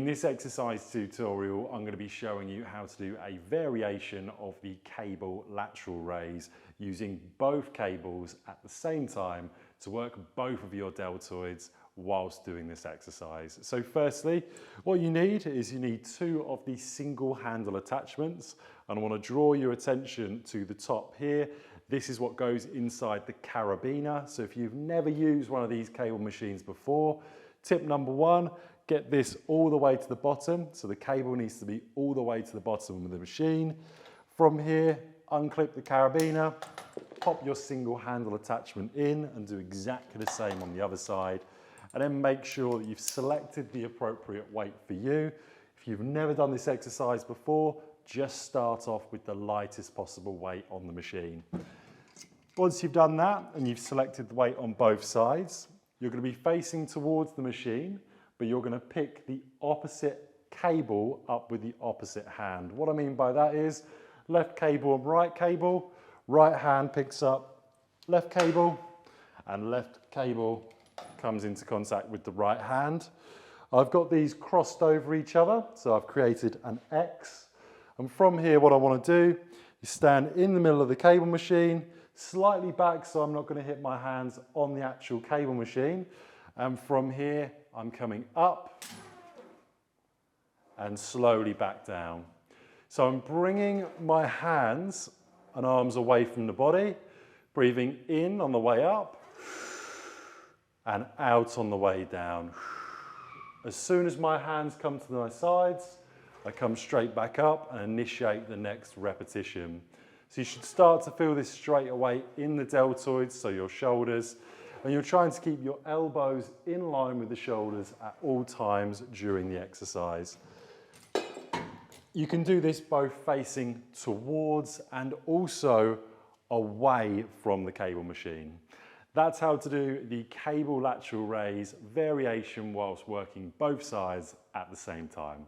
In this exercise tutorial, I'm going to be showing you how to do a variation of the cable lateral raise using both cables at the same time to work both of your deltoids whilst doing this exercise. So firstly, what you need two of the single handle attachments, and I want to draw your attention to the top here. This is what goes inside the carabiner. So if you've never used one of these cable machines before, tip number one, get this all the way to the bottom. So the cable needs to be all the way to the bottom of the machine. From here, unclip the carabiner, pop your single handle attachment in and do exactly the same on the other side. And then make sure that you've selected the appropriate weight for you. If you've never done this exercise before, just start off with the lightest possible weight on the machine. Once you've done that and you've selected the weight on both sides, you're going to be facing towards the machine, but you're going to pick the opposite cable up with the opposite hand. What I mean by that is left cable and right hand picks up left cable, and left cable comes into contact with the right hand. I've got these crossed over each other, so I've created an X. And from here, what I want to do is stand in the middle of the cable machine, slightly back so I'm not going to hit my hands on the actual cable machine. And from here, I'm coming up and slowly back down. So I'm bringing my hands and arms away from the body, breathing in on the way up and out on the way down. As soon as my hands come to my sides, I come straight back up and initiate the next repetition. So you should start to feel this straight away in the deltoids, so your shoulders, and you're trying to keep your elbows in line with the shoulders at all times during the exercise. You can do this both facing towards and also away from the cable machine. That's how to do the cable lateral raise variation whilst working both sides at the same time.